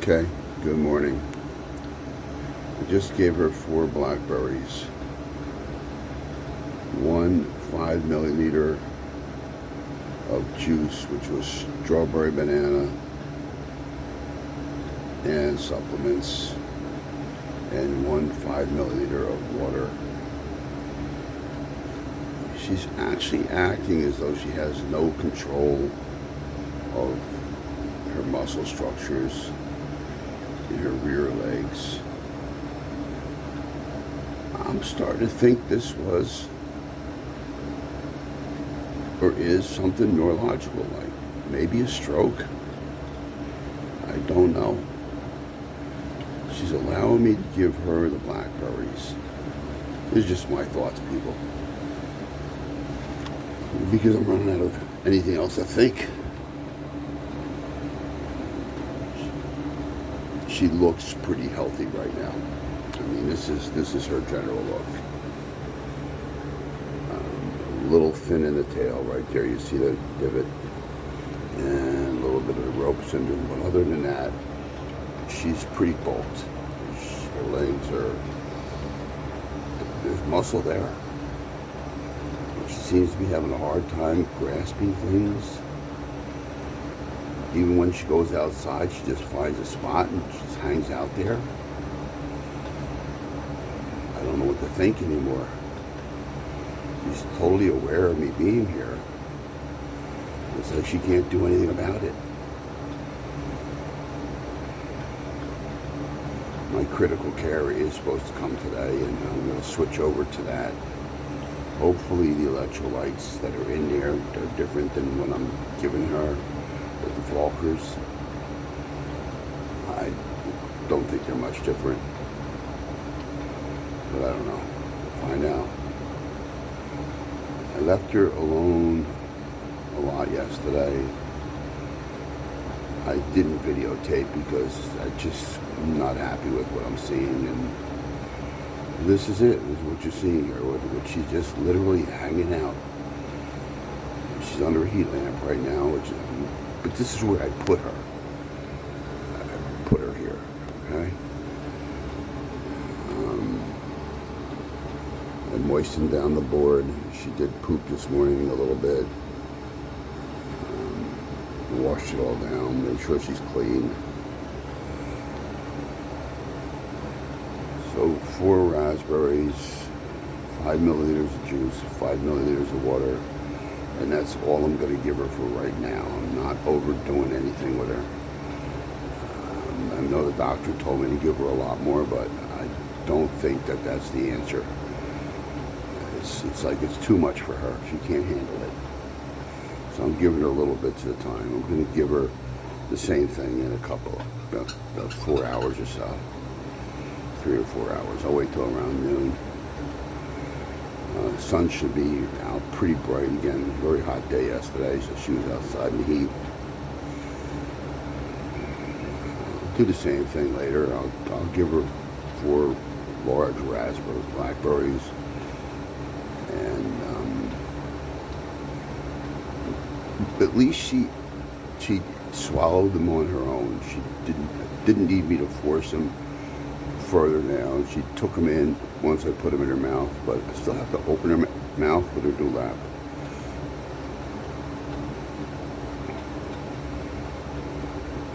Okay, good morning. I just gave her 4 blackberries. One 5 milliliter of juice, which was strawberry banana and supplements, and one 5 milliliter of water. She's actually acting as though she has no control of her muscle structures in her rear legs. I'm starting to think this was or is something neurological, like maybe a stroke. I don't know. She's allowing me to give her the blackberries. These are just my thoughts, people. Because I'm running out of anything else to think. She looks pretty healthy right now. I mean, this is her general look. A little thin in the tail right there. You see the divot and a little bit of the rope syndrome. But other than that, she's pretty bulked. Her legs are, there's muscle there. She seems to be having a hard time grasping things. Even when she goes outside, she just finds a spot and just hangs out there. I don't know what to think anymore. She's totally aware of me being here. It's like she can't do anything about it. My critical care is supposed to come today, and I'm going to switch over to that. Hopefully the electrolytes that are in there are different than what I'm giving her with the Falkers. I don't think they're much different, but I don't know. We'll find out. I left her alone a lot yesterday. I didn't videotape because I just am not happy with what I'm seeing, and this is it. This is what you're seeing here. What she's just literally hanging out. She's under a heat lamp right now, but this is where I put her. I put her here, okay? I moistened down the board. She did poop this morning a little bit. Washed it all down, made sure she's clean. So 4 raspberries, 5 milliliters of juice, 5 milliliters of water, and that's all I'm going to give her for right now. I'm not overdoing anything with her. I know the doctor told me to give her a lot more, but I don't think that that's the answer. It's like it's too much for her. She can't handle it. So I'm giving her a little bits at a time. I'm going to give her the same thing in a couple, about 4 hours or so. 3 or 4 hours. I'll wait till around noon. The sun should be out pretty bright again. Very hot day yesterday, so she was outside in the heat. I'll do the same thing later. I'll give her 4 large blackberries, and at least she swallowed them on her own. She didn't need me to force them further down. She took them in once I put them in her mouth, but I still have to open her mouth with her dewlap.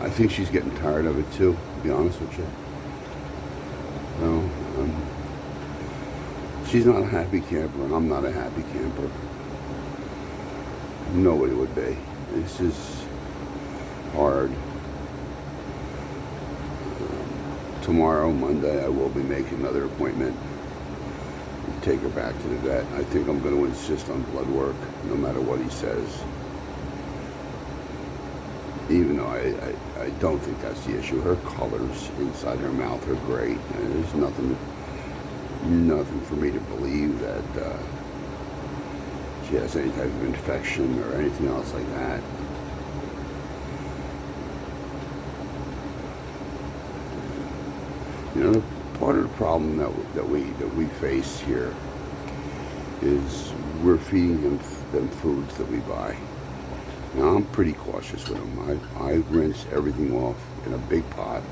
I think she's getting tired of it too, to be honest with you. No, she's not a happy camper. I'm not a happy camper. Nobody would be. This is hard. Tomorrow, Monday, I will be making another appointment to take her back to the vet. I think I'm going to insist on blood work, no matter what he says. Even though I don't think that's the issue. Her colors inside her mouth are great. And there's nothing for me to believe that she has any type of infection or anything else like that. You know, part of the problem that we face here is we're feeding them foods that we buy. Now, I'm pretty cautious with them. I rinse everything off in a big pot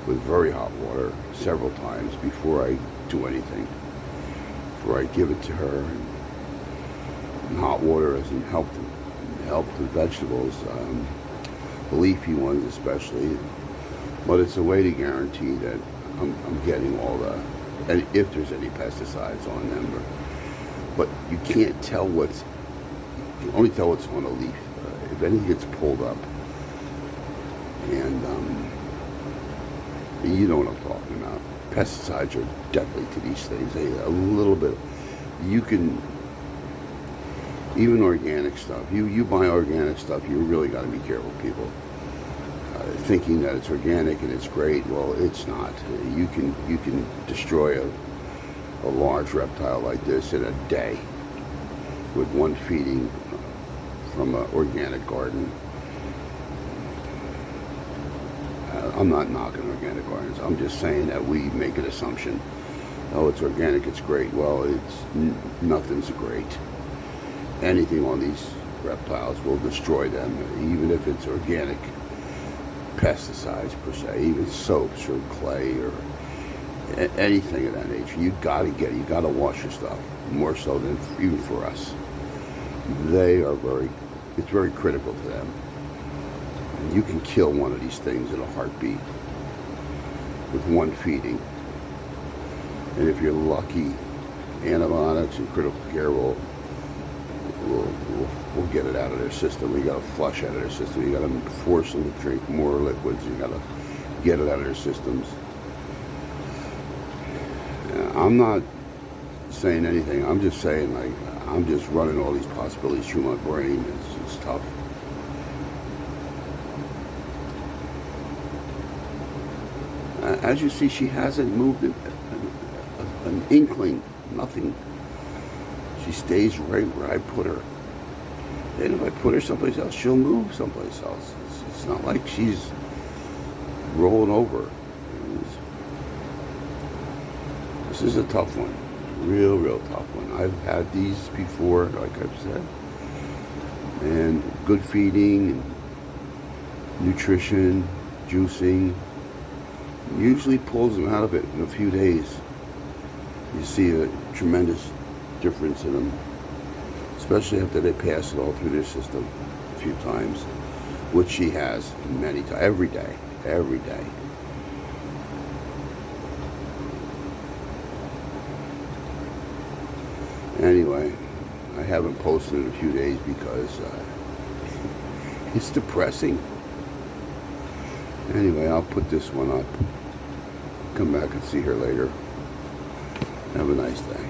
with very hot water several times before I do anything. Before I give it to her. And hot water hasn't helped the vegetables, the leafy ones especially. But it's a way to guarantee that I'm getting all and if there's any pesticides on them. But you can't tell you can only tell what's on a leaf. If anything gets pulled up, and you know what I'm talking about. Pesticides are deadly to these things. A little bit, you can, even organic stuff. You buy organic stuff, you really got to be careful, people. Thinking that it's organic and it's great, well, it's not. You can destroy a large reptile like this in a day with one feeding from an organic garden. I'm not knocking organic gardens. I'm just saying that we make an assumption. Oh, it's organic, it's great. Well, nothing's great. Anything on these reptiles will destroy them, even if it's organic pesticides per se, even soaps or clay or anything of that nature. You gotta wash your stuff more so than even for us. It's very critical to them. And you can kill one of these things in a heartbeat with one feeding. And if you're lucky, antibiotics and critical care will get it out of their system. You got to flush out of their system. You got to force them to drink more liquids. You got to get it out of their systems. I'm not saying anything. I'm just saying, like, I'm just running all these possibilities through my brain. It's tough. As you see, she hasn't moved an inkling, nothing. She stays right where I put her. And if I put her someplace else, she'll move someplace else. It's not like she's rolling over. This is a tough one. Real tough one. I've had these before, like I've said. And good feeding, and nutrition, juicing, usually pulls them out of it in a few days. You see a tremendous difference in them, especially after they pass it all through their system a few times, which she has many times, every day. Anyway, I haven't posted in a few days because it's depressing. Anyway, I'll put this one up. Come back and see her later. Have a nice day.